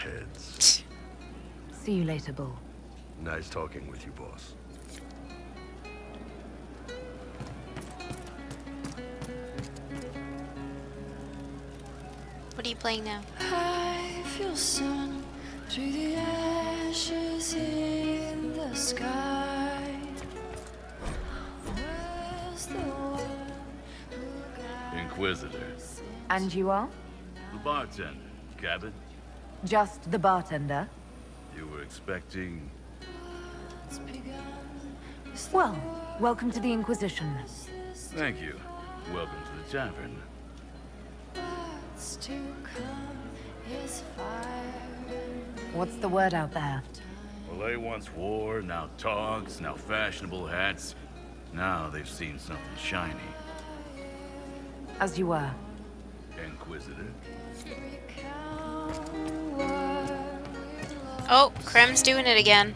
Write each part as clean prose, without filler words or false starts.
heads. See you later, Bull. Nice talking with you, boss. What are you playing now? I feel sun through the ashes in the sky. Where's the one who got Inquisitor. And you are? The bartender. Cabin? Just the bartender? You were expecting... begun? Well, welcome to the Inquisition. Thank you. Welcome to the tavern. What's to come is fire. What's the word out there? Well, they once wore, now togs, now fashionable hats. Now they've seen something shiny. As you were. Inquisitor. Oh, Krem's doing it again.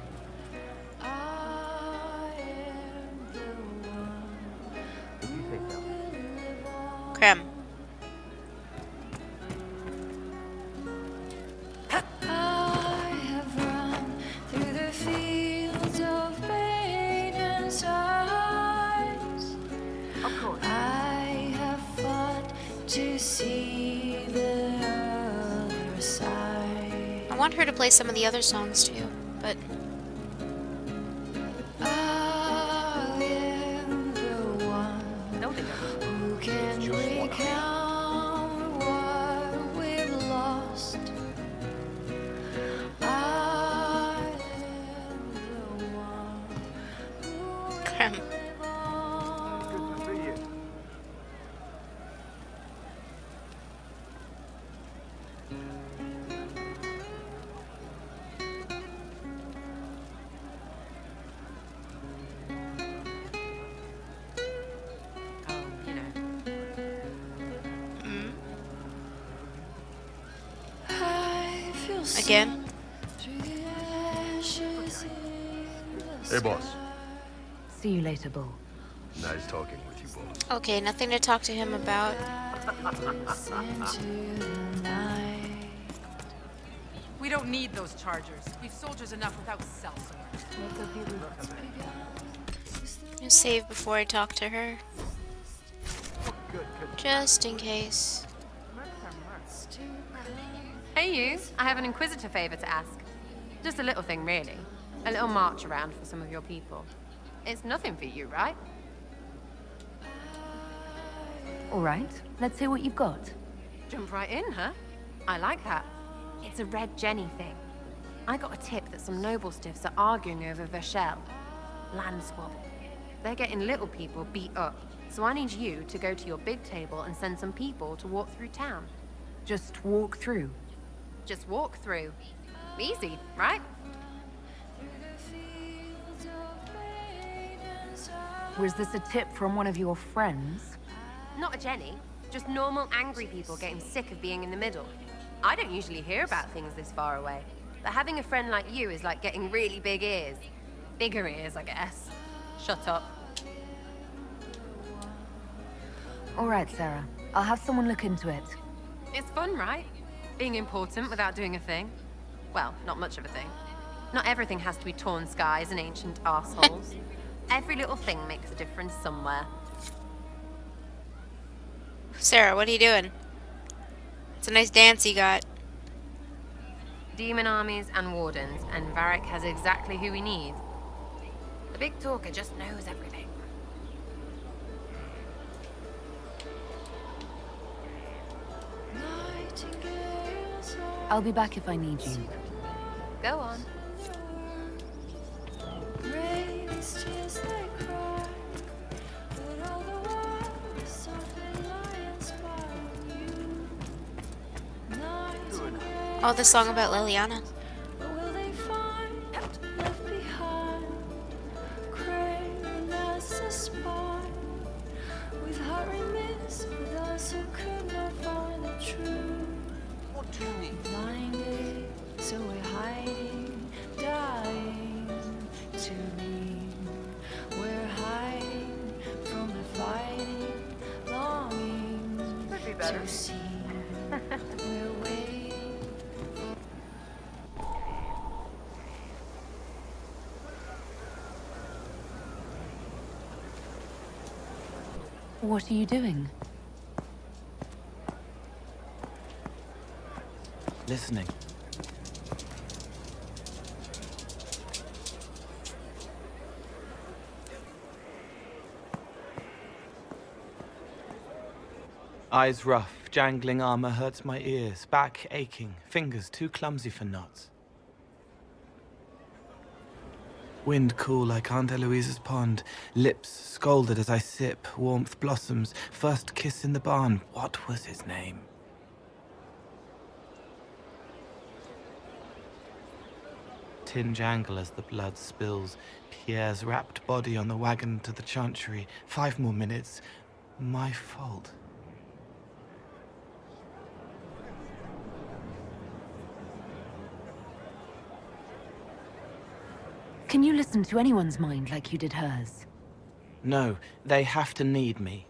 Krem. I have run through the fields of pain and sighs. Of course. I have fought to see the other side. I want her to play some of the other songs too, but I am the one No, they don't. who can recount what we've lost. I am the one who Krem. Good to see you. Oh, you know. I feel Again? through the ashes in the Hey, boss. See you later, Bull. Nice talking with you, boss. Okay, nothing to talk to him about. into the night. We don't need those chargers. We've soldiers enough without cell swords. I'll save before I talk to her. Just in case. Hey you, I have an Inquisitor favor to ask. Just a little thing, really. A little march around for some of your people. It's nothing for you, right? All right, let's hear what you've got. Jump right in, huh? I like that. It's a Red Jenny thing. I got a tip that some noble stiffs are arguing over Vershel. Land squabble. They're getting little people beat up. So I need you to go to your big table and send some people to walk through town. Just walk through. Just walk through. Easy, right? Was this a tip from one of your friends? Not a Jenny. Just normal angry people getting sick of being in the middle. I don't usually hear about things this far away. But having a friend like you is like getting really big ears. Bigger ears, I guess. Shut up. All right, Sarah. I'll have someone look into it. It's fun, right? Being important without doing a thing. Well, not much of a thing. Not everything has to be torn skies and ancient assholes. Every little thing makes a difference somewhere. Sarah, what are you doing? It's a nice dance you got. Demon armies and wardens, and Varric has exactly who we need. The big talker just knows everything. Nightingales are I'll be back if I need you. Go on. raised tears they cry, but all the while softly lie inspire you. Nightingales, Oh, the song about Liliana. what will they find left behind? Craving as a spine, with heart remiss for those who could not find the truth. What do you need? Blinded, so we're hiding, dying to leave. We're hiding from the fighting, longing Could be better. to see. We're waiting. What are you doing? Listening. Eyes rough, jangling armor hurts my ears, back aching, fingers too clumsy for knots. Wind cool like Aunt Eloise's pond, lips scalded as I sip, warmth blossoms, first kiss in the barn, what was his name? Tin jangle as the blood spills, Pierre's wrapped body on the wagon to the chantry, 5 more minutes, my fault. Can you listen to anyone's mind like you did hers? No, they have to need me.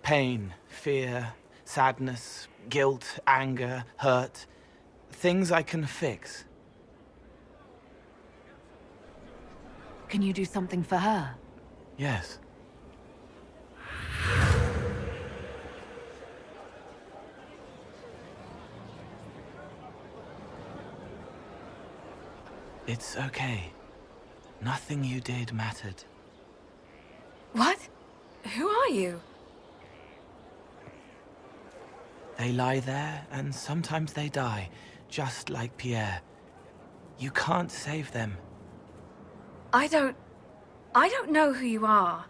Pain, fear, sadness, guilt, anger, hurt. Things I can fix. Can you do something for her? Yes. It's okay. Nothing you did mattered. What? Who are you? They lie there, and sometimes they die, just like Pierre. You can't save them. I don't know who you are.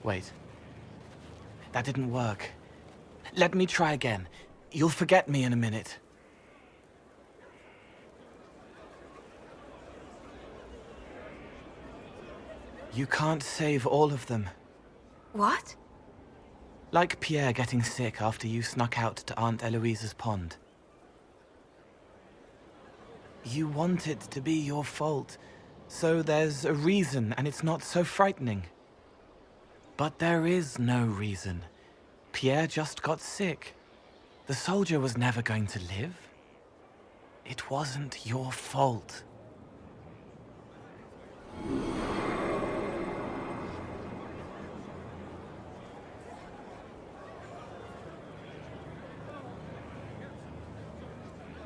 Wait. That didn't work. Let me try again. You'll forget me in a minute. You can't save all of them. What? Like Pierre getting sick after you snuck out to Aunt Eloise's pond. You want it to be your fault, so there's a reason and it's not so frightening. But there is no reason. Pierre just got sick. The soldier was never going to live. It wasn't your fault.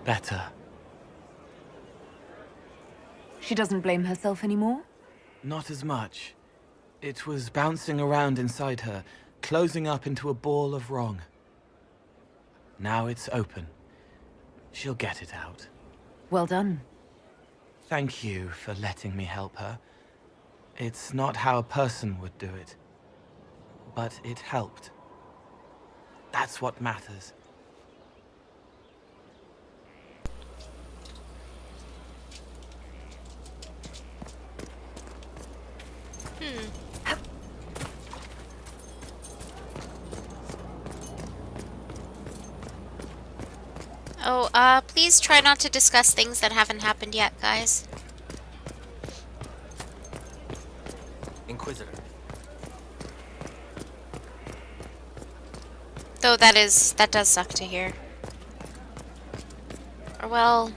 Better. She doesn't blame herself anymore? Not as much. It was bouncing around inside her, closing up into a ball of wrong. Now it's open. She'll get it out. Well done. Thank you for letting me help her. It's not how a person would do it. But it helped. That's what matters. Oh, please try not to discuss things that haven't happened yet, guys. Inquisitor. Though that does suck to hear. Or well,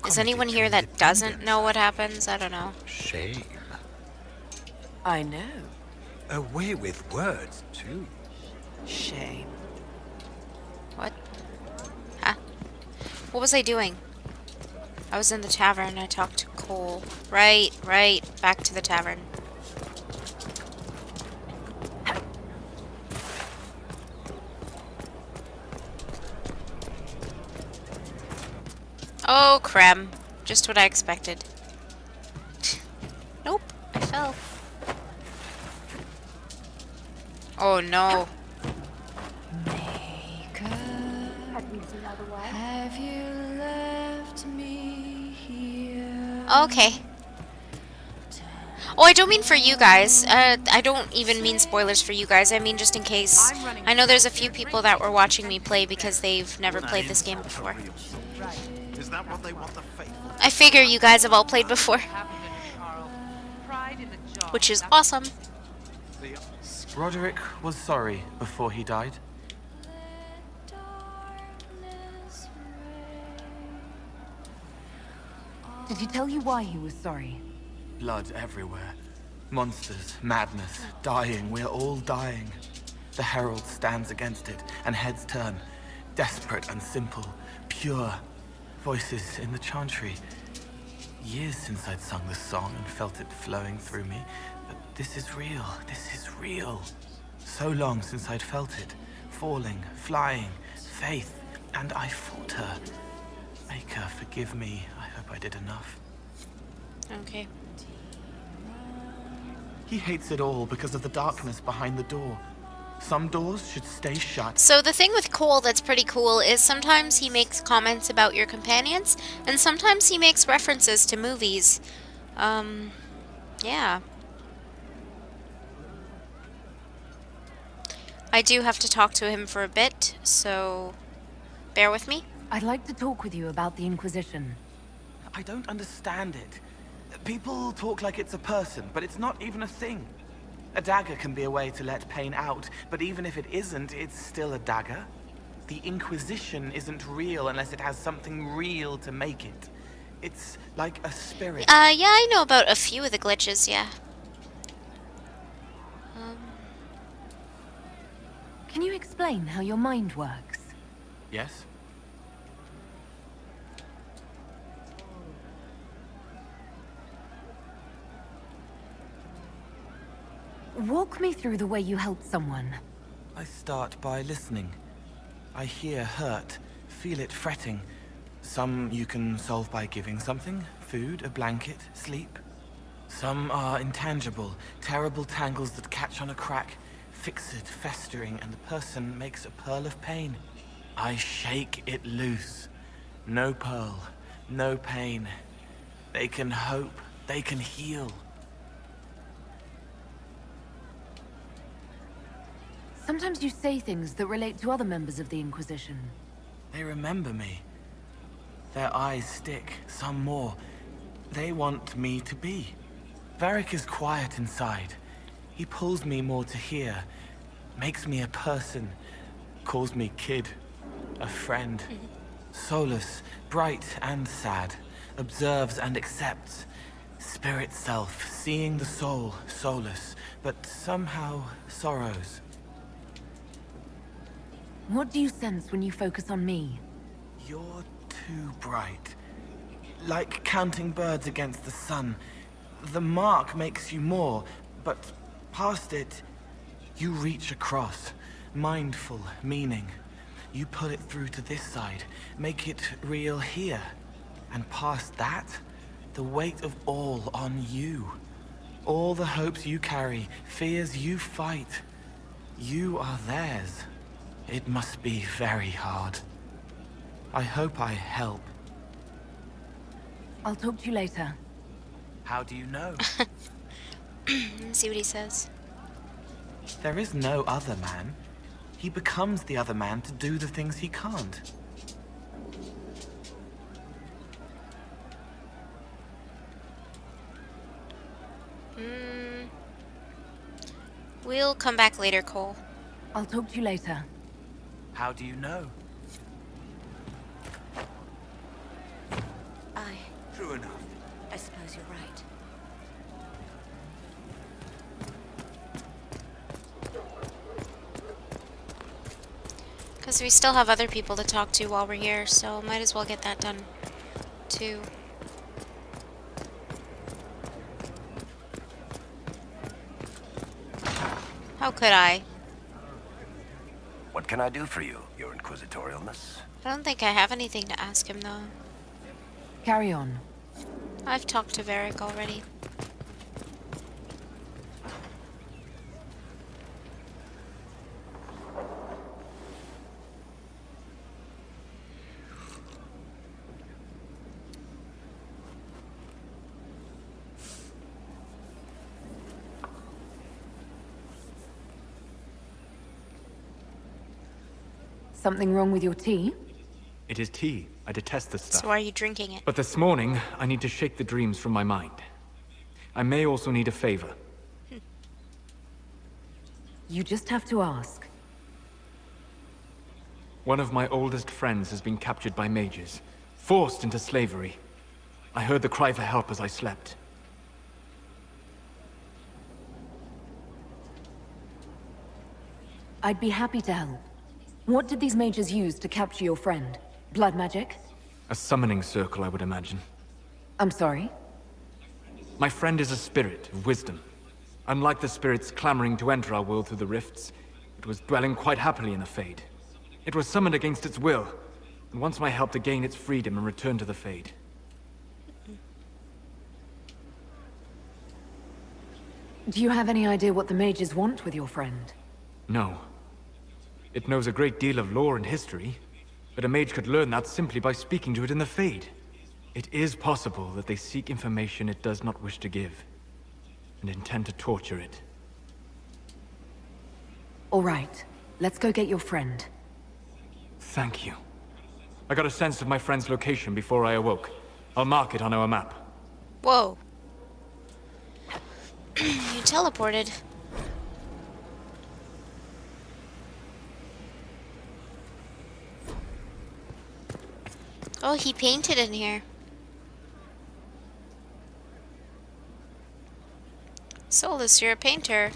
is anyone here that doesn't know what happens? I don't know. Shame. I know. A way with words, too. Shame. What? Huh? What was I doing? I was in the tavern. I talked to Cole. Right. Back to the tavern. Oh, crem. Just what I expected. Nope. I fell. Oh, no. Have you left me here? Okay. Oh, I don't mean for you guys. I don't even mean spoilers for you guys. I mean just in case. I know there's a few people that were watching me play because they've never played this game before. Is that what they want the faithful? I figure you guys have all played before, Pride in the job. which is awesome. Roderick was sorry before he died. Did he tell you why he was sorry? Blood everywhere. Monsters, madness, dying, we're all dying. The herald stands against it, and heads turn. Desperate and simple, pure. Voices in the chantry. Years since I'd sung the song and felt it flowing through me. But this is real, this is real. So long since I'd felt it. Falling, flying, faith, and I fought her. Maker, forgive me. I hope I did enough. Okay. He hates it all because of the darkness behind the door. Some doors should stay shut. So the thing with Cole that's pretty cool is sometimes he makes comments about your companions, and sometimes he makes references to movies. Yeah. I do have to talk to him for a bit, so bear with me. I'd like to talk with you about the Inquisition. I don't understand it. People talk like it's a person, but it's not even a thing. A dagger can be a way to let pain out, but even if it isn't, it's still a dagger. The Inquisition isn't real unless it has something real to make it. It's like a spirit. Yeah, I know about a few of the glitches, yeah. Can you explain how your mind works? Yes? Walk me through the way you help someone. I start by listening. I hear hurt, feel it fretting. Some you can solve by giving something, food, a blanket, sleep. Some are intangible, terrible tangles that catch on a crack, fixed, festering, and the person makes a pearl of pain. I shake it loose. No pearl, no pain. They can hope, they can heal. Sometimes you say things that relate to other members of the Inquisition. They remember me. Their eyes stick, some more. They want me to be. Varric is quiet inside. He pulls me more to hear, makes me a person, calls me kid, a friend. Soulless, bright and sad, observes and accepts. Spirit self, seeing the soul, soulless, but somehow sorrows. What do you sense when you focus on me? You're too bright. Like counting birds against the sun. The mark makes you more, but past it, you reach across. Mindful, meaning. You pull it through to this side, make it real here. And past that, the weight of all on you. All the hopes you carry, fears you fight. You are theirs. It must be very hard. I hope I help. I'll talk to you later. How do you know? Let's see what he says. There is no other man. He becomes the other man to do the things he can't. We'll come back later, Cole. I'll talk to you later. How do you know? True enough. I suppose you're right. Because we still have other people to talk to while we're here, so might as well get that done, too. How could I? What can I do for you, your inquisitorialness? I don't think I have anything to ask him, though. Carry on. I've talked to Varric already. Something wrong with your tea? It is tea. I detest this stuff. So why are you drinking it? But this morning, I need to shake the dreams from my mind. I may also need a favor. You just have to ask. One of my oldest friends has been captured by mages, forced into slavery. I heard the cry for help as I slept. I'd be happy to help. What did these mages use to capture your friend? Blood magic? A summoning circle, I would imagine. I'm sorry? My friend is a spirit of wisdom. Unlike the spirits clamoring to enter our world through the rifts, it was dwelling quite happily in the Fade. It was summoned against its will, and wants my help to gain its freedom and return to the Fade. Do you have any idea what the mages want with your friend? No. It knows a great deal of lore and history, but a mage could learn that simply by speaking to it in the Fade. It is possible that they seek information it does not wish to give, and intend to torture it. All right. Let's go get your friend. Thank you. I got a sense of my friend's location before I awoke. I'll mark it on our map. Whoa. You teleported. Oh, he painted in here. Solus, you're a painter.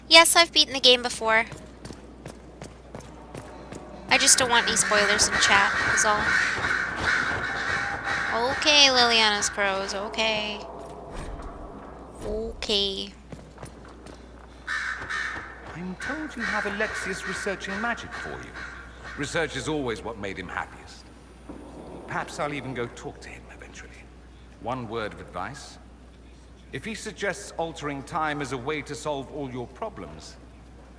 Yes, I've beaten the game before. I just don't want any spoilers in chat, is all. Okay, Liliana's Crows, okay. Okay. I'm told you have Alexius researching magic for you. Research is always what made him happiest. Perhaps I'll even go talk to him eventually. One word of advice. If he suggests altering time as a way to solve all your problems,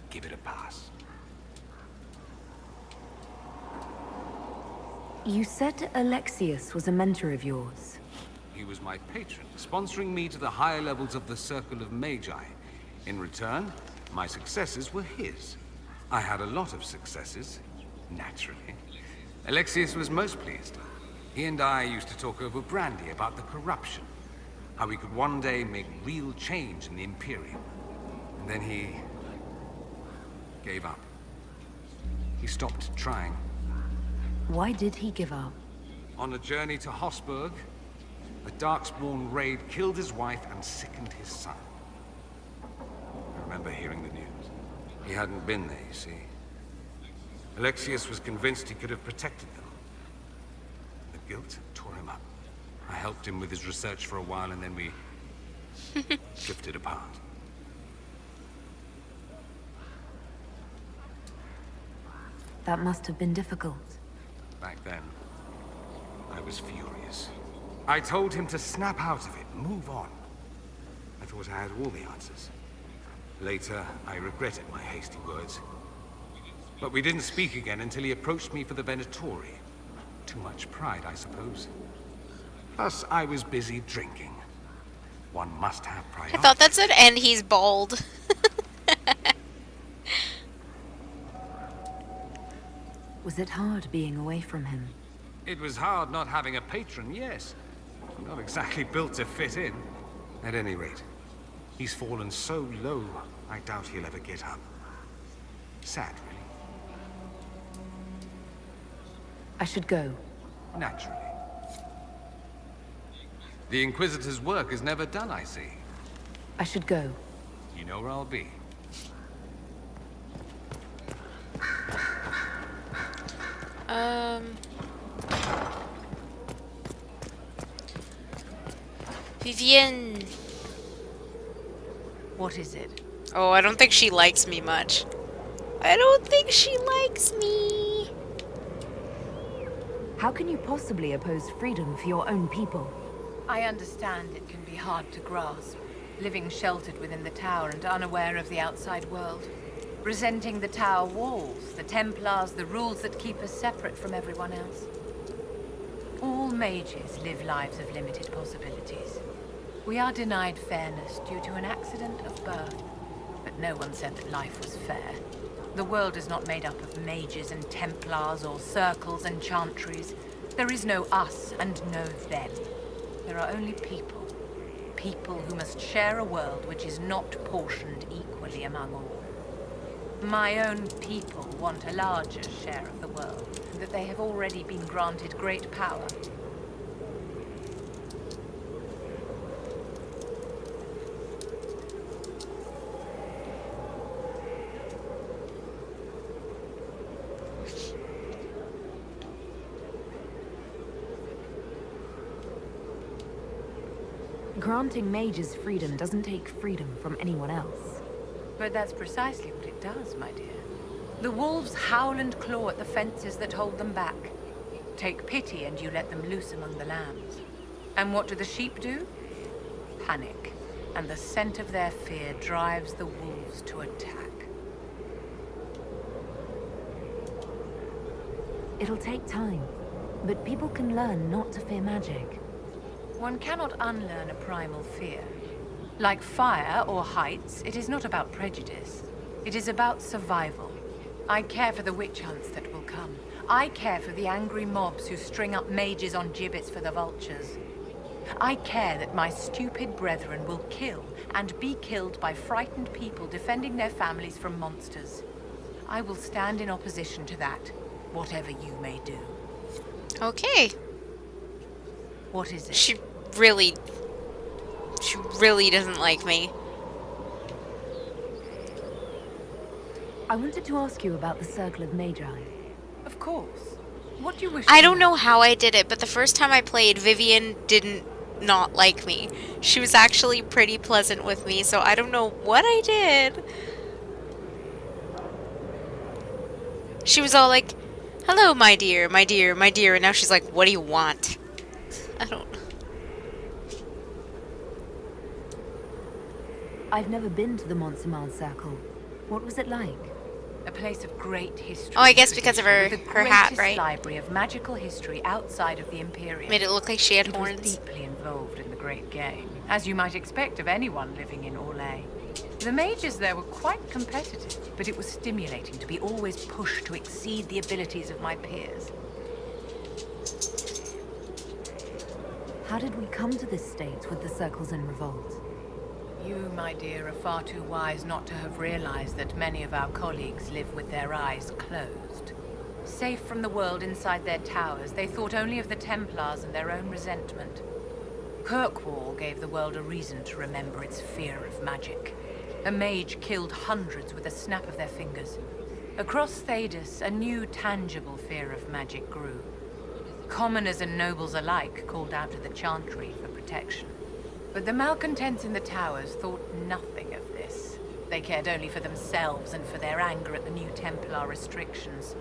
give it a pass. You said Alexius was a mentor of yours. He was my patron, sponsoring me to the higher levels of the Circle of Magi. In return, my successes were his. I had a lot of successes, naturally. Alexius was most pleased. He and I used to talk over brandy about the corruption. How we could one day make real change in the Imperium. And then he gave up. He stopped trying. Why did he give up? On a journey to Hosburg, a Darkspawn raid killed his wife and sickened his son. I remember hearing the news. He hadn't been there, you see. Alexius was convinced he could have protected them. The guilt tore him up. I helped him with his research for a while, and then we drifted apart. That must have been difficult. Back then, I was furious. I told him to snap out of it, move on. I thought I had all the answers. Later, I regretted my hasty words. But we didn't speak again until he approached me for the Venatori. Too much pride, I suppose. Plus, I was busy drinking. One must have priorities. I thought that said, and he's bald. Was it hard being away from him? It was hard not having a patron, yes. I'm not exactly built to fit in. At any rate, he's fallen so low, I doubt he'll ever get up. Sad, really. I should go. Naturally. The Inquisitor's work is never done, I see. I should go. You know where I'll be. Vivienne. What is it? Oh, I don't think she likes me much. I don't think she likes me. How can you possibly oppose freedom for your own people? I understand it can be hard to grasp, living sheltered within the tower and unaware of the outside world. Resenting the tower walls, the Templars, the rules that keep us separate from everyone else. All mages live lives of limited possibilities. We are denied fairness due to an accident of birth, but no one said that life was fair. The world is not made up of mages and Templars or circles and chantries. There is no us and no them. There are only people. People who must share a world which is not portioned equally among all. My own people want a larger share of the world, and that they have already been granted great power. Granting mages freedom doesn't take freedom from anyone else. But that's precisely what it does, my dear. The wolves howl and claw at the fences that hold them back. Take pity and you let them loose among the lambs. And what do the sheep do? Panic. And the scent of their fear drives the wolves to attack. It'll take time, but people can learn not to fear magic. One cannot unlearn a primal fear. Like fire or heights, it is not about prejudice. It is about survival. I care for the witch hunts that will come. I care for the angry mobs who string up mages on gibbets for the vultures. I care that my stupid brethren will kill and be killed by frightened people defending their families from monsters. I will stand in opposition to that, whatever you may do. Okay. What is it? She really doesn't like me. I wanted to ask you about the Circle of Magi. Of course. What do you wish I to don't know how I did it, but the first time I played, Vivian didn't not like me. She was actually pretty pleasant with me, so I don't know what I did. She was all like, "Hello, my dear, my dear, my dear," and now she's like, "What do you want?" I don't... I've never been to the Montsemar Circle. What was it like? A place of great history. Oh, I guess because of her with the her hat, greatest right? Library of magical history outside of the Imperium. Made it look like she had It horns. was deeply involved in the Great Game, as you might expect of anyone living in Orlais. The mages there were quite competitive, but it was stimulating to be always pushed to exceed the abilities of my peers. How did we come to this state with the circles in revolt? You, my dear, are far too wise not to have realized that many of our colleagues live with their eyes closed. Safe from the world inside their towers, they thought only of the Templars and their own resentment. Kirkwall gave the world a reason to remember its fear of magic. A mage killed hundreds with a snap of their fingers. Across Thedas, a new tangible fear of magic grew. Commoners and nobles alike called out to the Chantry for protection. But the malcontents in the towers thought nothing of this. They cared only for themselves and for their anger at the new Templar restrictions.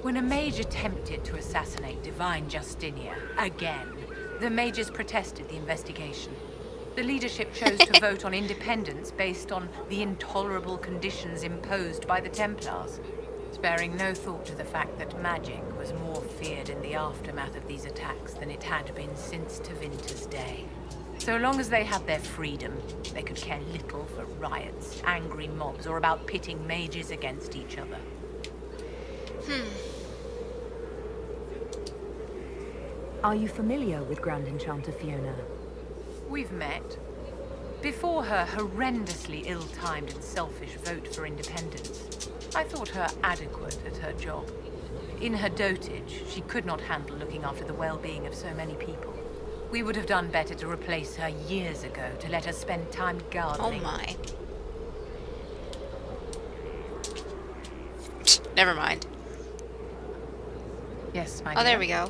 When a mage attempted to assassinate Divine Justinia, again, the mages protested the investigation. The leadership chose to vote on independence based on the intolerable conditions imposed by the Templars, sparing no thought to the fact that magic was more feared in the aftermath of these attacks than it had been since Tevinter's day. So long as they had their freedom, they could care little for riots, angry mobs, or about pitting mages against each other. Are you familiar with Grand Enchanter Fiona? We've met. Before her horrendously ill-timed and selfish vote for independence, I thought her adequate at her job. In her dotage, she could not handle looking after the well-being of so many people. We would have done better to replace her years ago, to let her spend time gardening. Oh my. Never mind. Yes, my Oh, dear. there we go.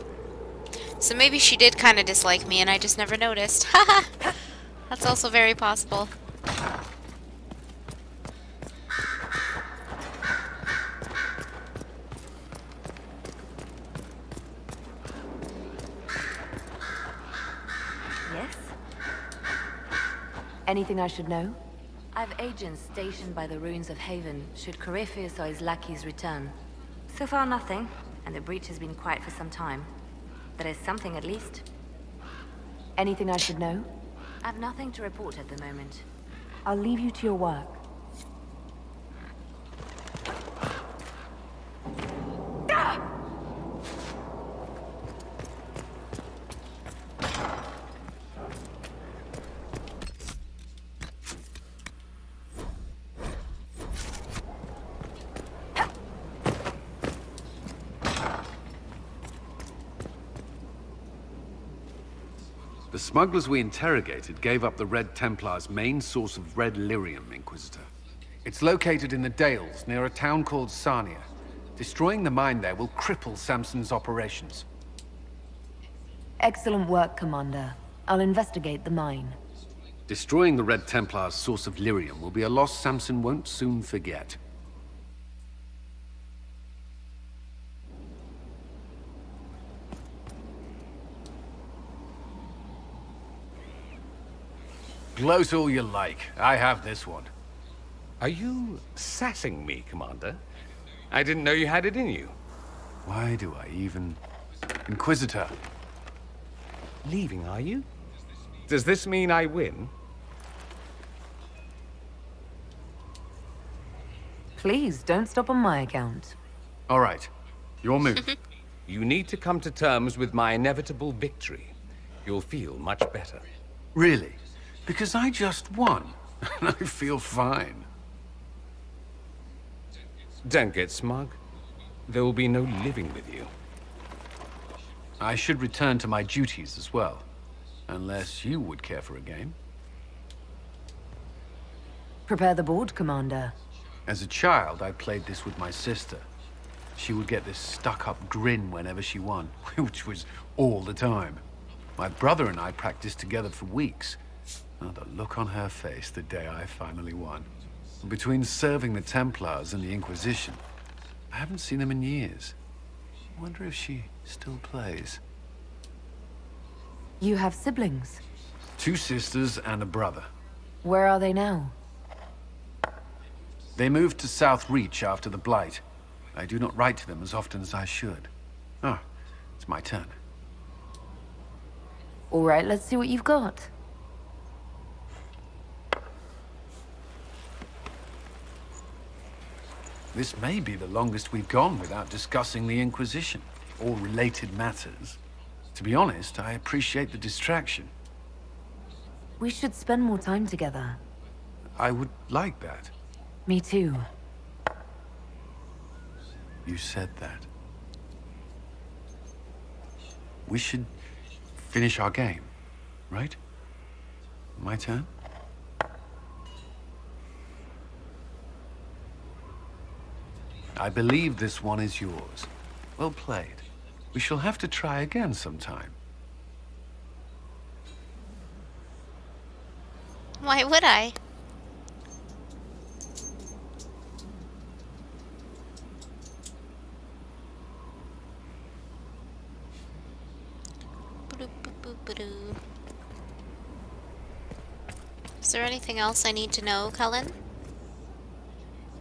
So maybe she did kind of dislike me and I just never noticed. Haha! That's also very possible. Yes? Anything I should know? I've agents stationed by the ruins of Haven, should Corypheus or his lackeys return. So far nothing, and the breach has been quiet for some time. There is something at least. Anything I should know? I've nothing to report at the moment. I'll leave you to your work. The smugglers we interrogated gave up the Red Templars' main source of red lyrium, Inquisitor. It's located in the Dales, near a town called Sarnia. Destroying the mine there will cripple Samson's operations. Excellent work, Commander. I'll investigate the mine. Destroying the Red Templar's source of lyrium will be a loss Samson won't soon forget. Gloat all you like. I have this one. Are you sassing me, Commander? I didn't know you had it in you. Why do I even... Inquisitor. Leaving, are you? Does this mean I win? Please, don't stop on my account. All right. Your move. You need to come to terms with my inevitable victory. You'll feel much better. Really? Because I just won. And I feel fine. Don't get smug. There will be no living with you. I should return to my duties as well. Unless you would care for a game. Prepare the board, Commander. As a child, I played this with my sister. She would get this stuck-up grin whenever she won, which was all the time. My brother and I practiced together for weeks. Oh, the look on her face the day I finally won. Between serving the Templars and the Inquisition, I haven't seen them in years. I wonder if she still plays. You have siblings? 2 sisters and a brother. Where are they now? They moved to South Reach after the Blight. I do not write to them as often as I should. Oh, it's my turn. All right, let's see what you've got. This may be the longest we've gone without discussing the Inquisition, or related matters. To be honest, I appreciate the distraction. We should spend more time together. I would like that. Me too. You said that. We should finish our game, right? My turn? I believe this one is yours. Well played. We shall have to try again sometime. Why would I? Is there anything else I need to know, Cullen?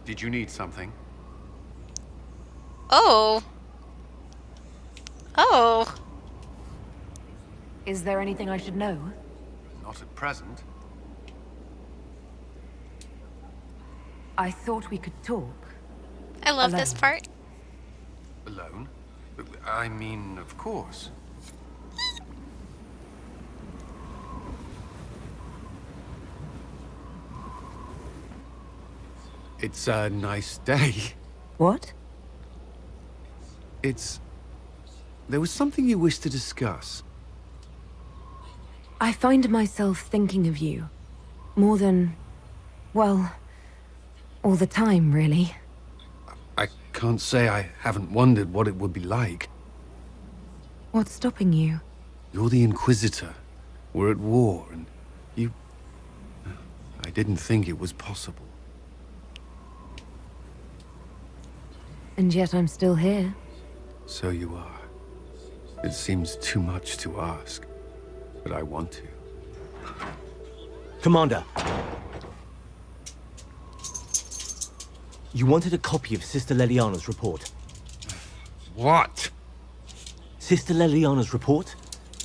Did you need something? Oh. Oh. Is there anything I should know? Not at present. I thought we could talk. I love this Alone. part. Alone? I mean, of course. It's a nice day. What? There was something you wished to discuss. I find myself thinking of you. More than... well... all the time, really. I can't say I haven't wondered what it would be like. What's stopping you? You're the Inquisitor. We're at war, and you... I didn't think it was possible. And yet I'm still here. So you are. It seems too much to ask, but I want to. Commander. You wanted a copy of Sister Leliana's report. What? Sister Leliana's report?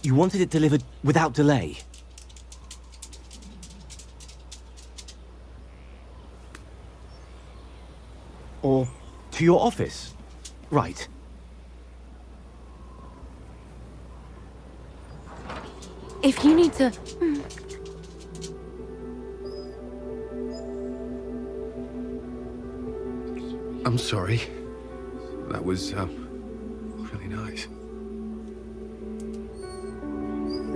You wanted it delivered without delay. Or to your office. Right. If you need to... I'm sorry. That was, really nice.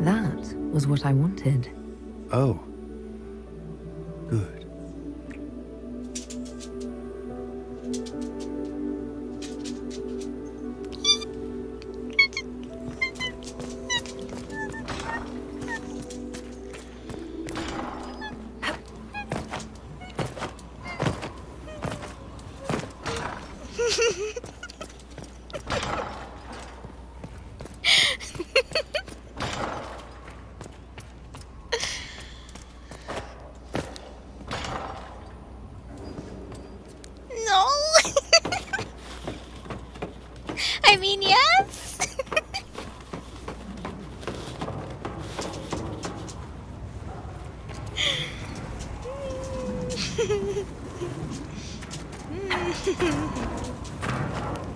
That was what I wanted. Oh. Good. No. I mean, yes.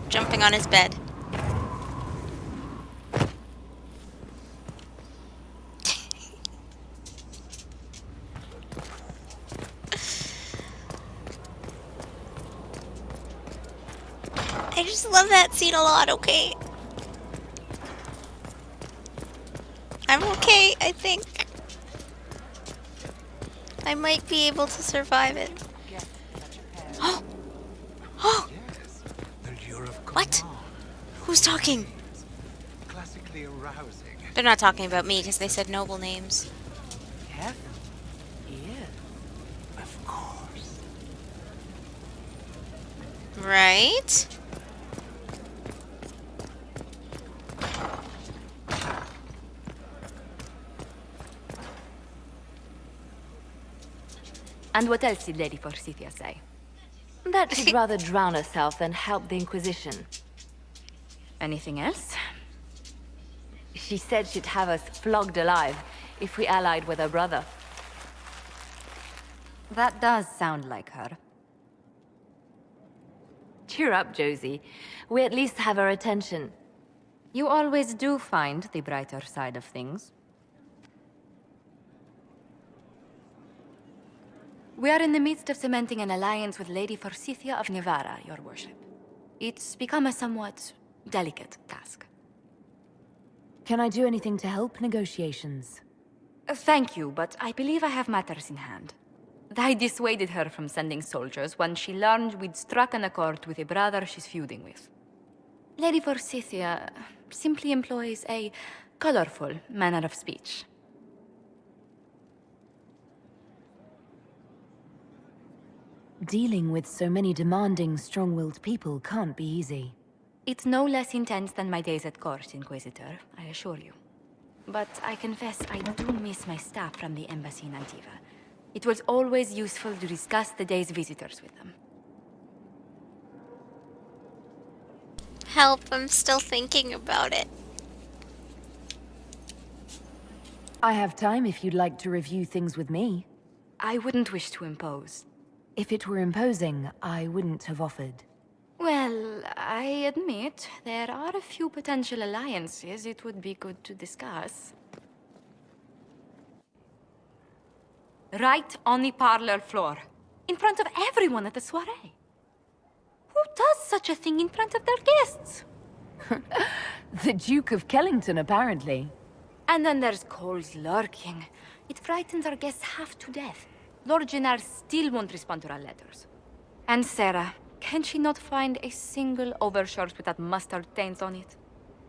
Jumping on his bed. I just love that scene a lot, okay? I'm okay, I think. I might be able to survive it. Oh! Oh! What? Who's talking? Classically arousing. They're not talking about me because they said noble names. Careful. Here. Of course. Right? And what else did Lady Forsythia say? That she'd rather drown herself than help the Inquisition. Anything else? She said she'd have us flogged alive if we allied with her brother. That does sound like her. Cheer up, Josie. We at least have her attention. You always do find the brighter side of things. We are in the midst of cementing an alliance with Lady Forsythia of Navarra, your worship. It's become a somewhat delicate task. Can I do anything to help negotiations? Thank you, but I believe I have matters in hand. I dissuaded her from sending soldiers when she learned we'd struck an accord with a brother she's feuding with. Lady Forsythia simply employs a colorful manner of speech. Dealing with so many demanding, strong-willed people can't be easy. It's no less intense than my days at court, Inquisitor, I assure you. But I confess I do miss my staff from the embassy in Antiva. It was always useful to discuss the day's visitors with them. Help, I'm still thinking about it. I have time if you'd like to review things with me. I wouldn't wish to impose. If it were imposing, I wouldn't have offered. Well, I admit there are a few potential alliances it would be good to discuss. Right on the parlor floor, in front of everyone at the soiree. Who does such a thing in front of their guests? The Duke of Kellington, apparently. And then there's Cole's lurking. It frightens our guests half to death. Lord Jennar still won't respond to our letters. And Sarah, can she not find a single overshirt with that mustard taint on it?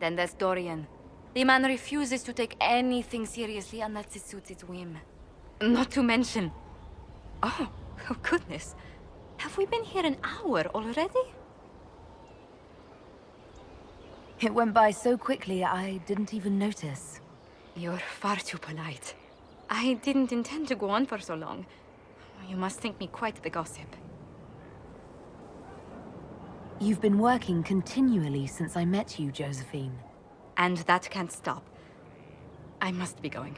Then there's Dorian. The man refuses to take anything seriously unless it suits its whim. Not to mention... Oh goodness. Have we been here an hour already? It went by so quickly, I didn't even notice. You're far too polite. I didn't intend to go on for so long. You must think me quite the gossip. You've been working continually since I met you, Josephine. And that can't stop. I must be going.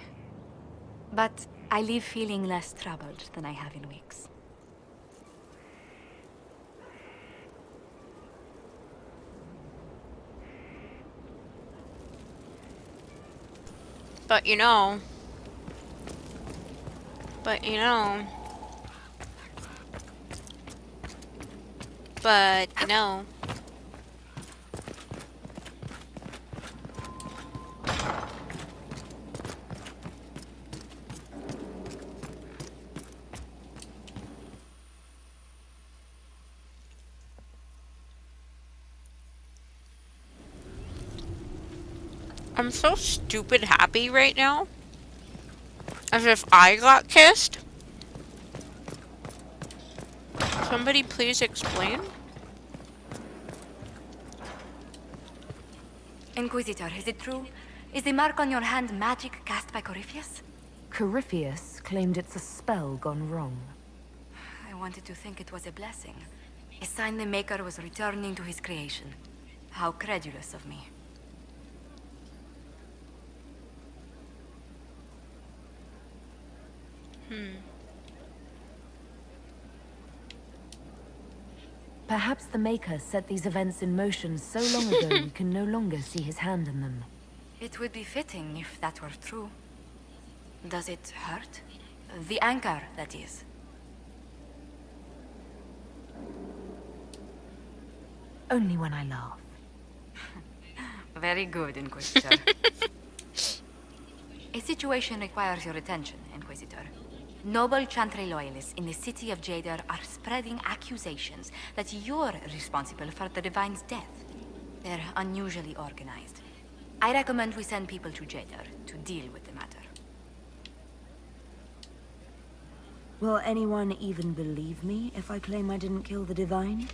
But I leave feeling less troubled than I have in weeks. But you know... But you know... I'm so stupid happy right now. As if I got kissed. Somebody please explain? Inquisitor, is it true? Is the mark on your hand magic cast by Corypheus? Corypheus claimed it's a spell gone wrong. I wanted to think it was a blessing. A sign the Maker was returning to his creation. How credulous of me. Perhaps the Maker set these events in motion so long ago we can no longer see his hand in them. It would be fitting if that were true. Does it hurt? The anchor, that is. Only when I laugh. Very good, Inquisitor. A situation requires your attention, Inquisitor. Noble Chantry loyalists in the city of Jadar are spreading accusations that you're responsible for the Divine's death. They're unusually organized. I recommend we send people to Jadar to deal with the matter. Will anyone even believe me if I claim I didn't kill the Divine?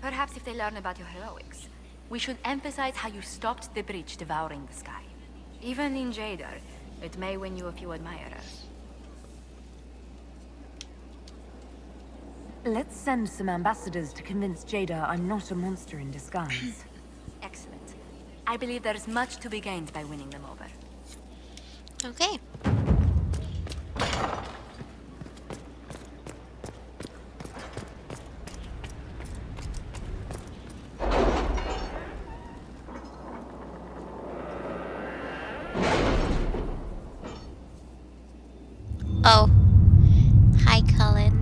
Perhaps if they learn about your heroics. We should emphasize how you stopped the breach devouring the sky. Even in Jadar, it may win you a few admirers. Let's send some ambassadors to convince Jada I'm not a monster in disguise. Excellent. I believe there's much to be gained by winning them over. Okay. Oh. Hi, Cullen.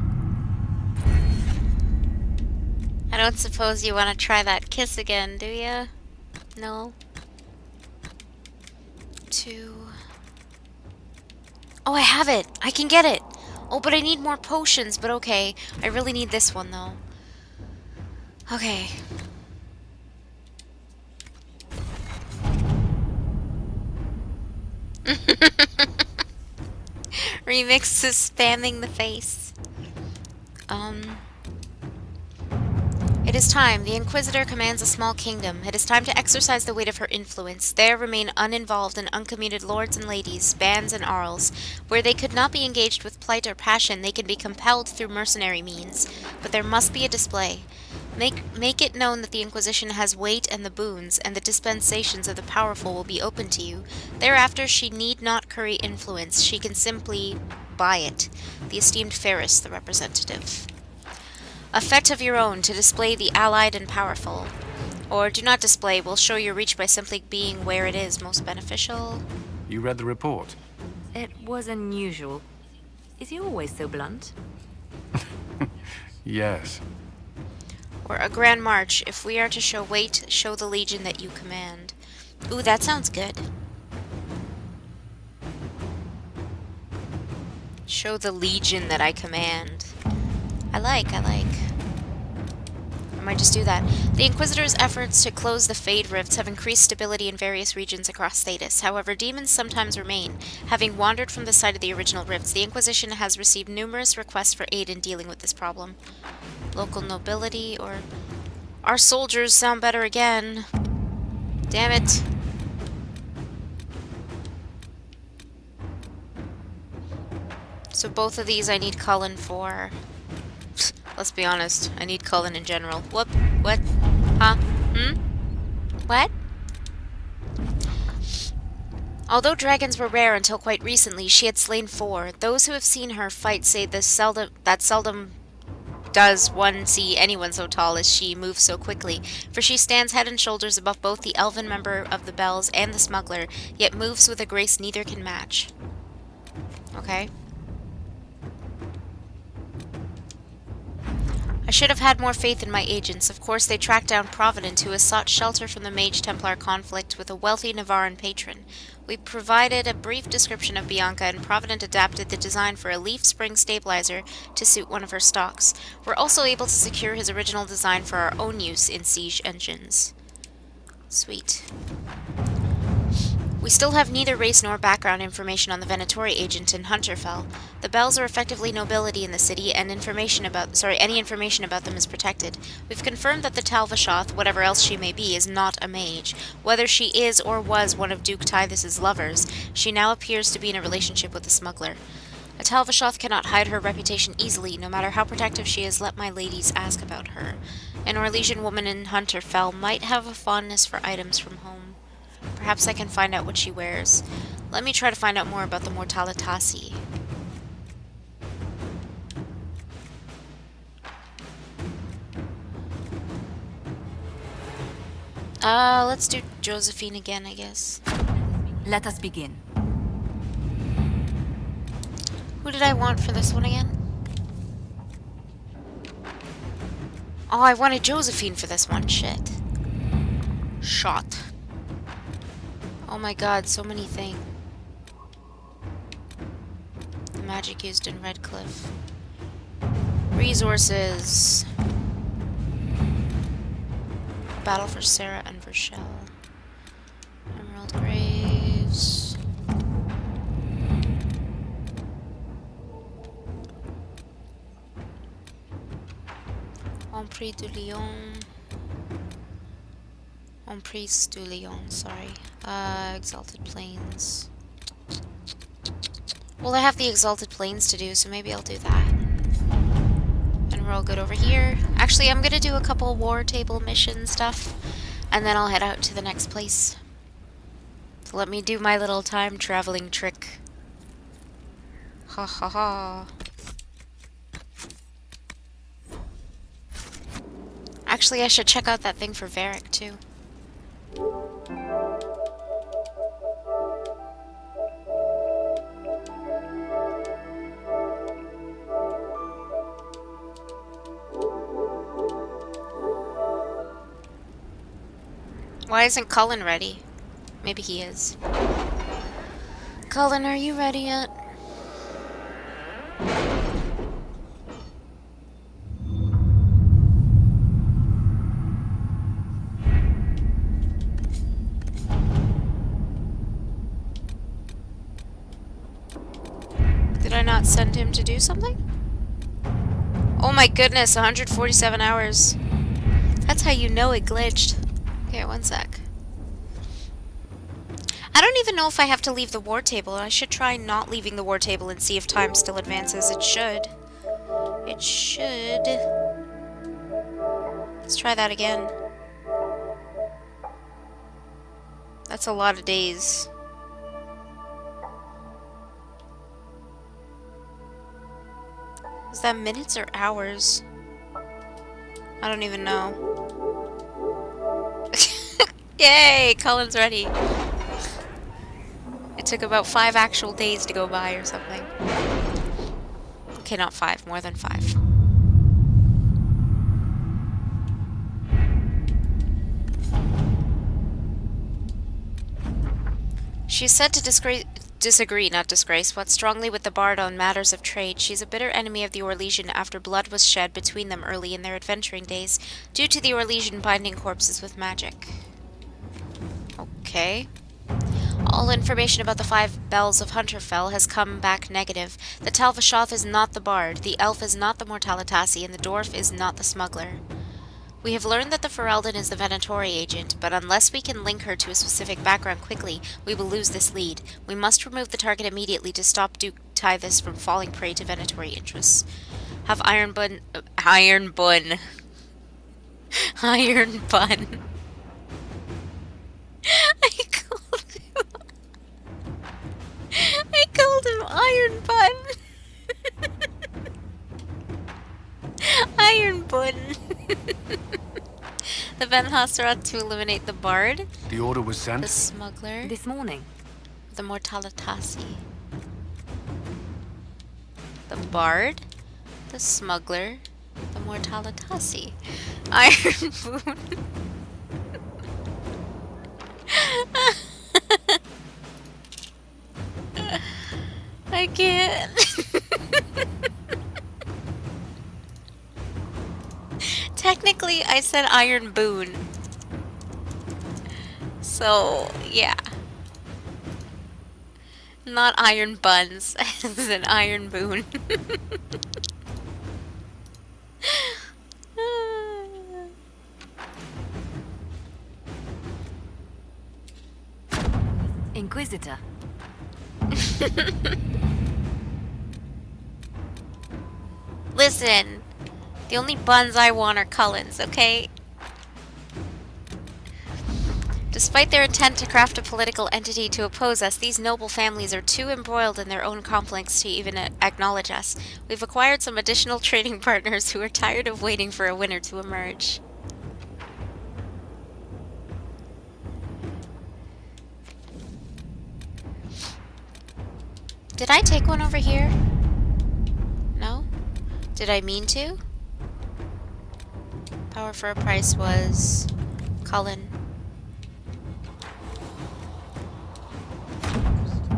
I don't suppose you want to try that kiss again, do you? No? Oh, I have it! I can get it! Oh, but I need more potions, but okay. I really need this one, though. Okay. Remix is spamming the face. It is time. The Inquisitor commands a small kingdom. It is time to exercise the weight of her influence. There remain uninvolved and uncommuted lords and ladies, bands and arls. Where they could not be engaged with plight or passion, they can be compelled through mercenary means. But there must be a display. Make it known that the Inquisition has weight and the boons, and the dispensations of the powerful will be open to you. Thereafter, she need not curry influence. She can simply buy it. The esteemed Ferris, the representative. Effect of your own to display the allied and powerful. Or do not display, will show your reach by simply being where it is most beneficial. You read the report? It was unusual. Is he always so blunt? Yes. Or a grand march. If we are to show weight, show the legion that you command. Ooh, that sounds good. Show the legion that I command. I like. I might just do that. The Inquisitor's efforts to close the Fade Rifts have increased stability in various regions across Thetis. However, demons sometimes remain. Having wandered from the site of the original rifts, the Inquisition has received numerous requests for aid in dealing with this problem. Local nobility, or... Our soldiers sound better again. Damn it. So both of these I need Cullen for... Let's be honest, I need Cullen in general. Whoop. What? Huh? What? Although dragons were rare until quite recently, she had slain 4. Those who have seen her fight say that seldom does one see anyone so tall as she moves so quickly, for she stands head and shoulders above both the elven member of the Bells and the smuggler, yet moves with a grace neither can match. Okay. I should have had more faith in my agents. Of course, they tracked down Provident, who has sought shelter from the Mage-Templar conflict with a wealthy Navarran patron. We provided a brief description of Bianca, and Provident adapted the design for a leaf spring stabilizer to suit one of her stocks. We're also able to secure his original design for our own use in siege engines. Sweet. We still have neither race nor background information on the Venatori agent in Hunterfell. The Bells are effectively nobility in the city, and any information about them is protected. We've confirmed that the Talvashoth, whatever else she may be, is not a mage. Whether she is or was one of Duke Tithus' lovers, she now appears to be in a relationship with the smuggler. A Talvashoth cannot hide her reputation easily, no matter how protective she is. Let my ladies ask about her. An Orlesian woman in Hunterfell might have a fondness for items from home. Perhaps I can find out what she wears. Let me try to find out more about the Mortalitasi. Let's do Josephine again, I guess. Let us begin. Who did I want for this one again? Oh, I wanted Josephine for this one. Shit. Shot. Oh my god, so many things. The magic used in Redcliffe. Resources. Battle for Sarah and Vershel. Emerald Graves. Emprise du Lion. Emprise du Lion, sorry. Exalted Plains. Well, I have the Exalted Plains to do, so maybe I'll do that. And we're all good over here. Actually, I'm gonna do a couple war table mission stuff, and then I'll head out to the next place. So let me do my little time traveling trick. Ha ha ha. Actually, I should check out that thing for Varric, too. Why isn't Cullen ready? Maybe he is. Cullen, are you ready yet? Did I not send him to do something? Oh my goodness, 147 hours. That's how you know it glitched. Okay, one sec. I don't even know if I have to leave the war table. I should try not leaving the war table and see if time still advances. It should. It should. Let's try that again. That's a lot of days. Is that minutes or hours? I don't even know. Yay! Cullen's ready. It took about 5 actual days to go by or something. Okay, not 5. More than 5. She is said to disagree, but strongly with the Bard on matters of trade. She's a bitter enemy of the Orlesian after blood was shed between them early in their adventuring days, due to the Orlesian binding corpses with magic. Okay. All information about the 5 Bells of Hunterfell has come back negative. The Talvashoth is not the Bard, the Elf is not the Mortalitasi, and the Dwarf is not the Smuggler. We have learned that the Ferelden is the Venatori agent, but unless we can link her to a specific background quickly, we will lose this lead. We must remove the target immediately to stop Duke Tithus from falling prey to Venatori interests. Have Iron Bun... Iron Bun. I called him Iron Bun. Iron Bun. The Van Hasserat to eliminate the Bard. The order was sent? The Smuggler. This morning. The Mortalitasi. The Bard. The Smuggler. The Mortalitasi. Iron Boon. I can't. Technically, I said Iron Boon. So, yeah. Not iron buns. This is an iron boon. Inquisitor. Listen, the only buns I want are Cullen's, okay? Despite their intent to craft a political entity to oppose us, these noble families are too embroiled in their own conflicts to even acknowledge us. We've acquired some additional trading partners who are tired of waiting for a winner to emerge. Did I take one over here? No? Did I mean to? Power for a price was Cullen.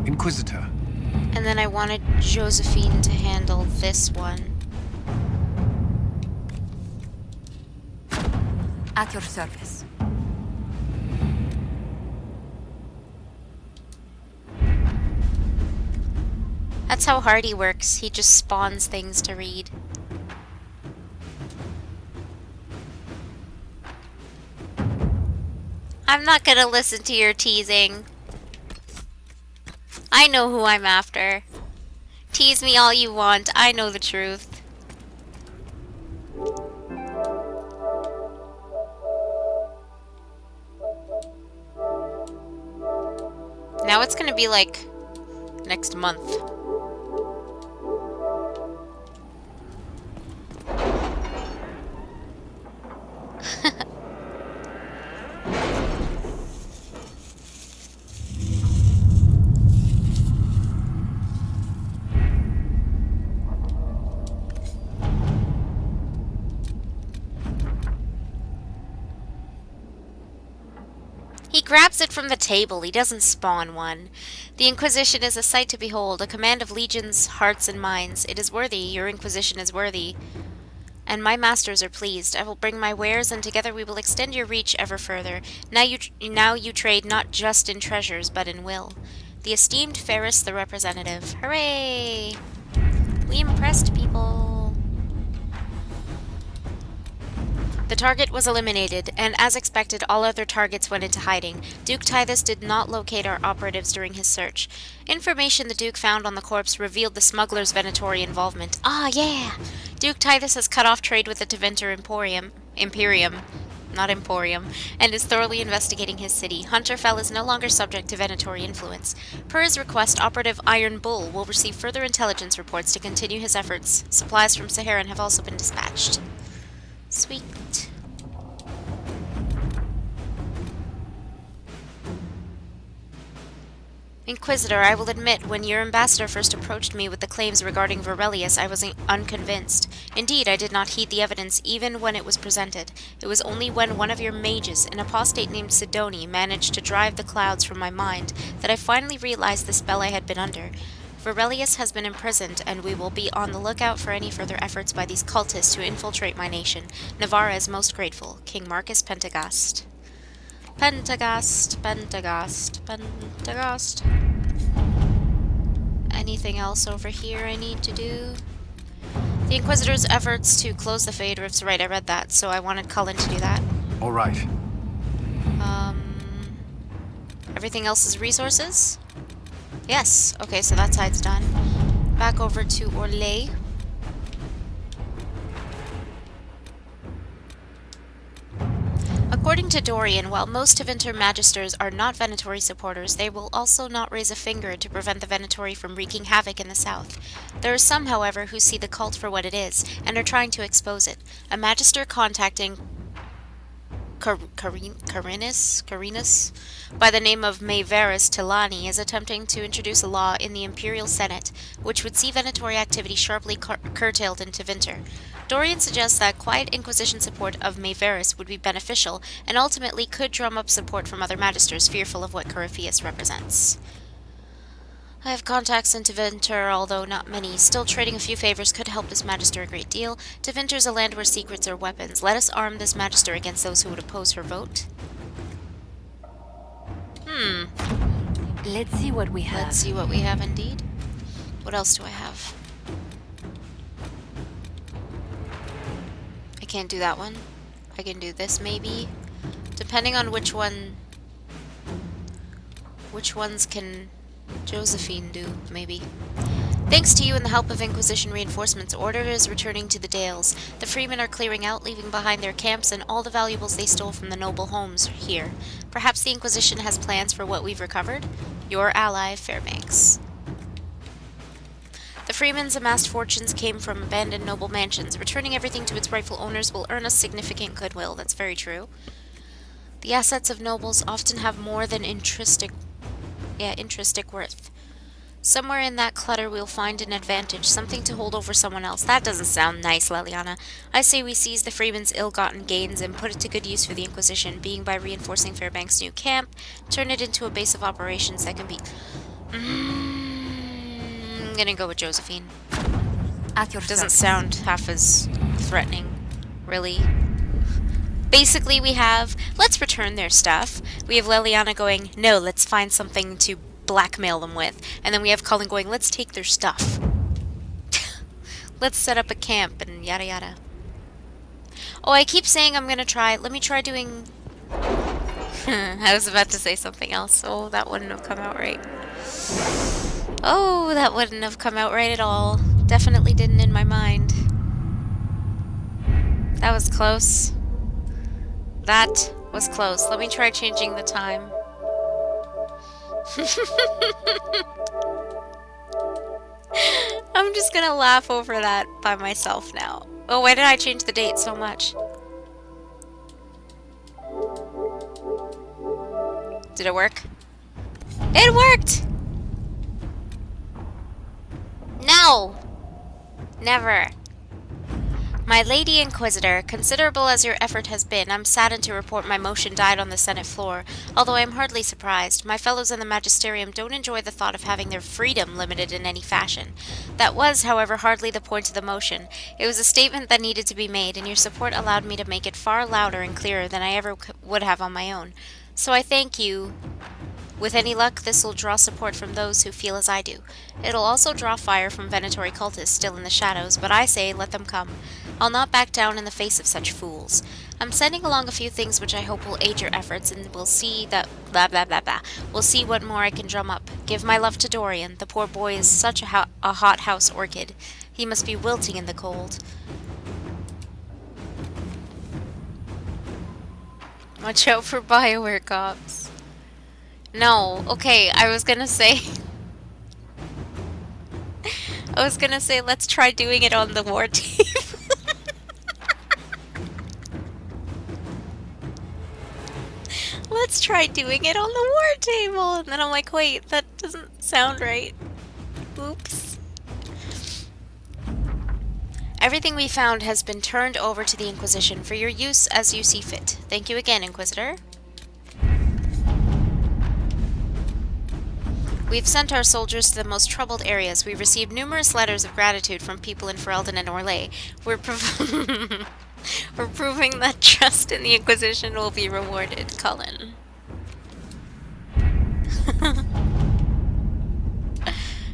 Inquisitor. And then I wanted Josephine to handle this one. At your service. That's how Hardy works. He just spawns things to read. I'm not gonna listen to your teasing. I know who I'm after. Tease me all you want. I know the truth. Now it's gonna be like next month. He grabs it from the table, he doesn't spawn one. The Inquisition is a sight to behold, a command of legions, hearts, and minds. It is worthy, your Inquisition is worthy. And my masters are pleased. I will bring my wares, and together we will extend your reach ever further. Now you trade not just in treasures, but in will. The esteemed Ferris the representative. Hooray! We impressed people. The target was eliminated, and as expected, all other targets went into hiding. Duke Tithus did not locate our operatives during his search. Information the Duke found on the corpse revealed the smuggler's Venatori involvement. Ah, yeah! Duke Tithus has cut off trade with the Tevinter Imperium, not Emporium, and is thoroughly investigating his city. Hunterfell is no longer subject to Venatori influence. Per his request, Operative Iron Bull will receive further intelligence reports to continue his efforts. Supplies from Saharan have also been dispatched. Sweet. Inquisitor, I will admit, when your ambassador first approached me with the claims regarding Varelius, I was unconvinced. Indeed, I did not heed the evidence even when it was presented. It was only when one of your mages, an apostate named Sidoni, managed to drive the clouds from my mind that I finally realized the spell I had been under. Varelius has been imprisoned, and we will be on the lookout for any further efforts by these cultists to infiltrate my nation. Navarra is most grateful. King Marcus Pentagast. Pentagast, Pentagast, Pentagast. Anything else over here I need to do? The Inquisitor's efforts to close the Fade Rifts. Right, I read that, so I wanted Cullen to do that. All right. Everything else is resources? Yes. Okay, so that side's done. Back over to Orlais. According to Dorian, while most Tevinter Magisters are not Venatori supporters, they will also not raise a finger to prevent the Venatori from wreaking havoc in the south. There are some, however, who see the cult for what it is, and are trying to expose it. A Magister contacting Carinus, by the name of Mayveris Tilani, is attempting to introduce a law in the Imperial Senate, which would see Venatori activity sharply curtailed in Tevinter. Dorian suggests that quiet Inquisition support of Mayveris would be beneficial, and ultimately could drum up support from other Magisters fearful of what Coryphaeus represents. I have contacts in Tevinter, although not many. Still, trading a few favors could help this Magister a great deal. Tevinter's a land where secrets are weapons. Let us arm this Magister against those who would oppose her vote. Let's see what we have. Let's see what we have indeed. What else do I have? I can't do that one. I can do this maybe. Depending on which one... Which ones can Josephine do, maybe. Thanks to you and the help of Inquisition reinforcements, order is returning to the Dales. The freemen are clearing out, leaving behind their camps and all the valuables they stole from the noble homes here. Perhaps the Inquisition has plans for what we've recovered? Your ally, Fairbanks. The freemen's amassed fortunes came from abandoned noble mansions. Returning everything to its rightful owners will earn us significant goodwill. That's very true. The assets of nobles often have more than intrinsic worth. Somewhere in that clutter we'll find an advantage, something to hold over someone else. That doesn't sound nice, Leliana. I say we seize the freemen's ill-gotten gains and put it to good use for the Inquisition, being by reinforcing Fairbanks' new camp, turn it into a base of operations that can be... I'm gonna go with Josephine. At your Doesn't service. sound half as threatening, really. Basically, we have, let's return their stuff. We have Leliana going, no, let's find something to blackmail them with. And then we have Cullen going, let's take their stuff. Let's set up a camp and yada yada. Oh, I keep saying I'm gonna try. Let me try doing... I was about to say something else. Oh, that wouldn't have come out right. Oh, that wouldn't have come out right at all. Definitely didn't in my mind. That was close. That was close. Let me try changing the time. I'm just gonna laugh over that by myself now. Oh, why did I change the date so much? Did it work? It worked! No! Never. My Lady Inquisitor, considerable as your effort has been, I'm saddened to report my motion died on the Senate floor, although I am hardly surprised. My fellows in the Magisterium don't enjoy the thought of having their freedom limited in any fashion. That was, however, hardly the point of the motion. It was a statement that needed to be made, and your support allowed me to make it far louder and clearer than I ever would have on my own. So I thank you. With any luck, this will draw support from those who feel as I do. It'll also draw fire from Venatori cultists still in the shadows, but I say let them come. I'll not back down in the face of such fools. I'm sending along a few things which I hope will aid your efforts, and we'll see that blah blah blah blah. We'll see what more I can drum up. Give my love to Dorian. The poor boy is such a hot house orchid. He must be wilting in the cold. Watch out for Bioware cops. No, okay, I was gonna say let's try doing it on the war team. Let's try doing it on the war table. And then I'm like, wait, that doesn't sound right. Oops. Everything we found has been turned over to the Inquisition for your use as you see fit. Thank you again, Inquisitor. We've sent our soldiers to the most troubled areas. We've received numerous letters of gratitude from people in Ferelden and Orlais. We're proving that trust in the Inquisition will be rewarded, Cullen.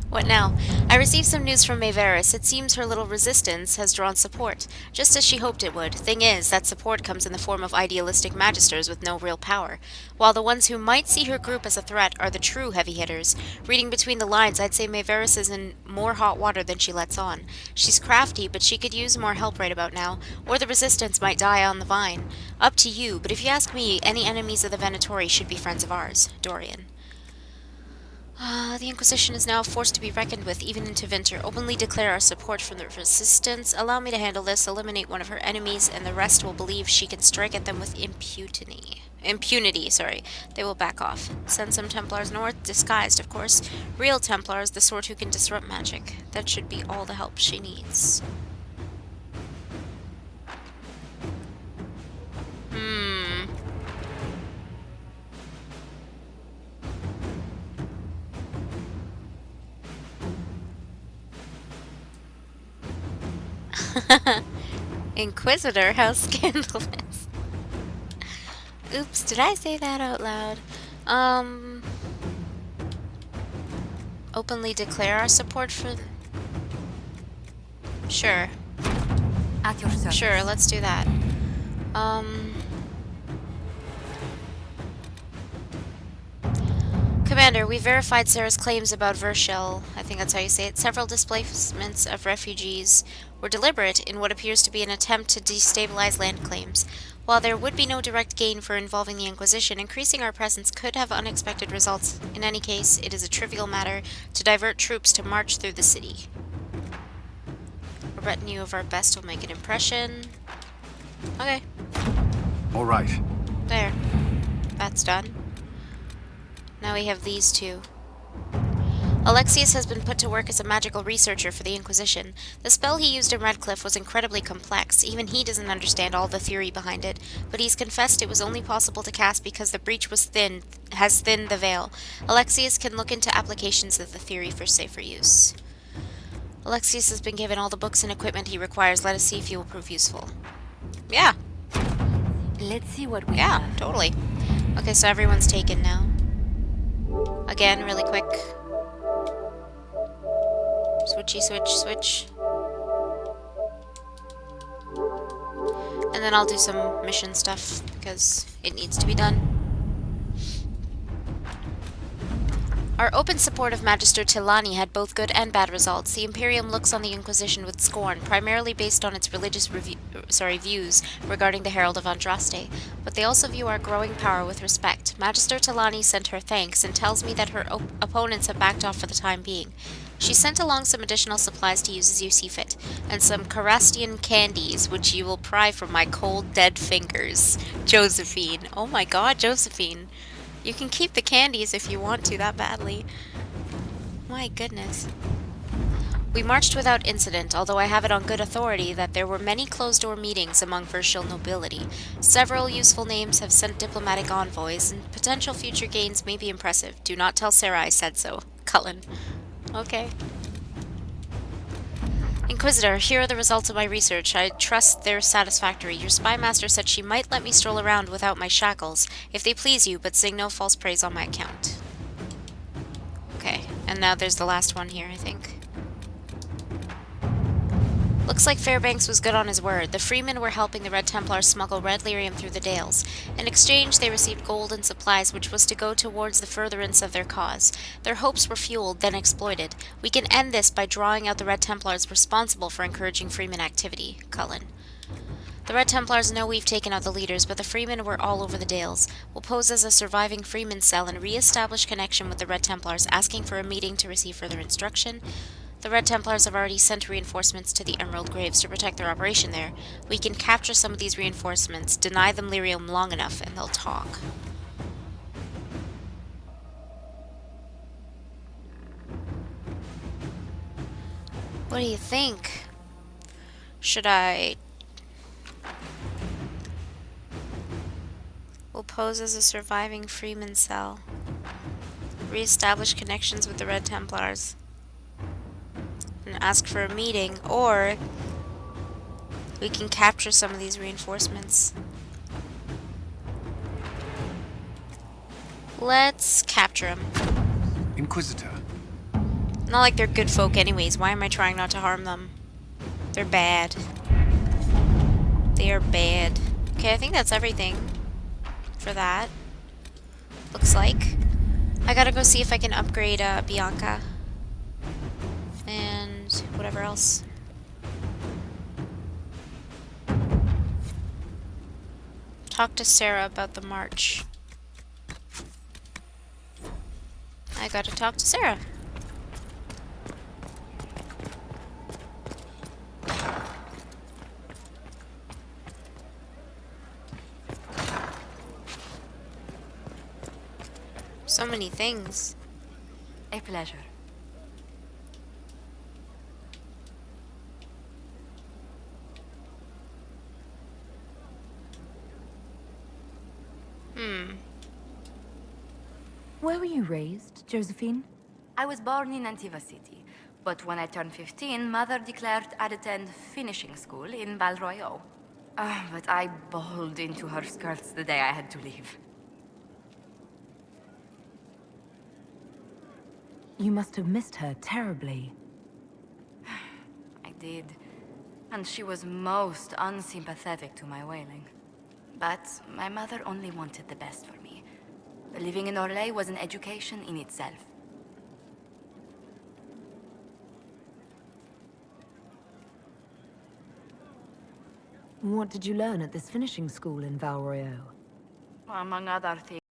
What now? I received some news from Maeveris. It seems her little resistance has drawn support, just as she hoped it would. Thing is, that support comes in the form of idealistic magisters with no real power, while the ones who might see her group as a threat are the true heavy hitters. Reading between the lines, I'd say Maeveris is in more hot water than she lets on. She's crafty, but she could use more help right about now, or the resistance might die on the vine. Up to you, but if you ask me, any enemies of the Venatori should be friends of ours. Dorian. The Inquisition is now a force to be reckoned with, even into Winter. Openly declare our support from the resistance. Allow me to handle this, eliminate one of her enemies, and the rest will believe she can strike at them with impunity. They will back off. Send some Templars north, disguised, of course. Real Templars, the sort who can disrupt magic. That should be all the help she needs. Inquisitor, how scandalous. Oops, did I say that out loud? openly declare our support for... Sure. At your service. Sure, let's do that. Commander, we verified Sarah's claims about Vershel. I think that's how you say it. Several displacements of refugees were deliberate in what appears to be an attempt to destabilize land claims. While there would be no direct gain for involving the Inquisition, increasing our presence could have unexpected results. In any case, it is a trivial matter to divert troops to march through the city. A retinue of our best will make an impression. Okay. All right. There. That's done. Now we have these two. Alexius has been put to work as a magical researcher for the Inquisition. The spell he used in Redcliffe was incredibly complex. Even he doesn't understand all the theory behind it, but he's confessed it was only possible to cast because the breach has thinned the veil. Alexius can look into applications of the theory for safer use. Alexius has been given all the books and equipment he requires. Let us see if he will prove useful. Yeah. Let's see what we Yeah, have. totally. Okay, so everyone's taken now. Again, really quick. Switchy, switch, switch. And then I'll do some mission stuff, because it needs to be done. Our open support of Magister Tilani had both good and bad results. The Imperium looks on the Inquisition with scorn, primarily based on its religious views regarding the Herald of Andraste, but they also view our growing power with respect. Magister Tilani sent her thanks and tells me that her opponents have backed off for the time being. She sent along some additional supplies to use as you see fit, and some Carastian candies, which you will pry from my cold, dead fingers. Josephine. Oh my god, Josephine. You can keep the candies if you want to that badly. My goodness. We marched without incident, although I have it on good authority that there were many closed-door meetings among Vershil nobility. Several useful names have sent diplomatic envoys, and potential future gains may be impressive. Do not tell Sarah I said so. Cullen. Okay. Inquisitor, here are the results of my research. I trust they're satisfactory. Your spy master said she might let me stroll around without my shackles, if they please you, but sing no false praise on my account. Okay, and now there's the last one here, I think. Looks like Fairbanks was good on his word. The Freemen were helping the Red Templars smuggle red lyrium through the Dales. In exchange, they received gold and supplies, which was to go towards the furtherance of their cause. Their hopes were fueled, then exploited. We can end this by drawing out the Red Templars responsible for encouraging Freeman activity. Cullen. The Red Templars know we've taken out the leaders, but the Freemen were all over the Dales. We'll pose as a surviving Freeman cell and re-establish connection with the Red Templars, asking for a meeting to receive further instruction. The Red Templars have already sent reinforcements to the Emerald Graves to protect their operation there. We can capture some of these reinforcements, deny them lyrium long enough, and they'll talk. What do you think? Should I... We'll pose as a surviving Freeman cell. Re-establish connections with the Red Templars. And ask for a meeting, or we can capture some of these reinforcements. Let's capture them. Inquisitor. Not like they're good folk anyways. Why am I trying not to harm them? They're bad. They are bad. Okay, I think that's everything for that. Looks like. I gotta go see if I can upgrade Bianca. And whatever else. Talk to Sarah about the march. I gotta talk to Sarah. So many things. A pleasure. Where were you raised, Josephine? I was born in Antiva City, but when I turned 15, Mother declared I'd attend finishing school in Val Royeaux. But I bawled into her skirts the day I had to leave. You must have missed her terribly. I did. And she was most unsympathetic to my wailing. But my mother only wanted the best for me. Living in Orlais was an education in itself. What did you learn at this finishing school in Val Royeaux? Among other things.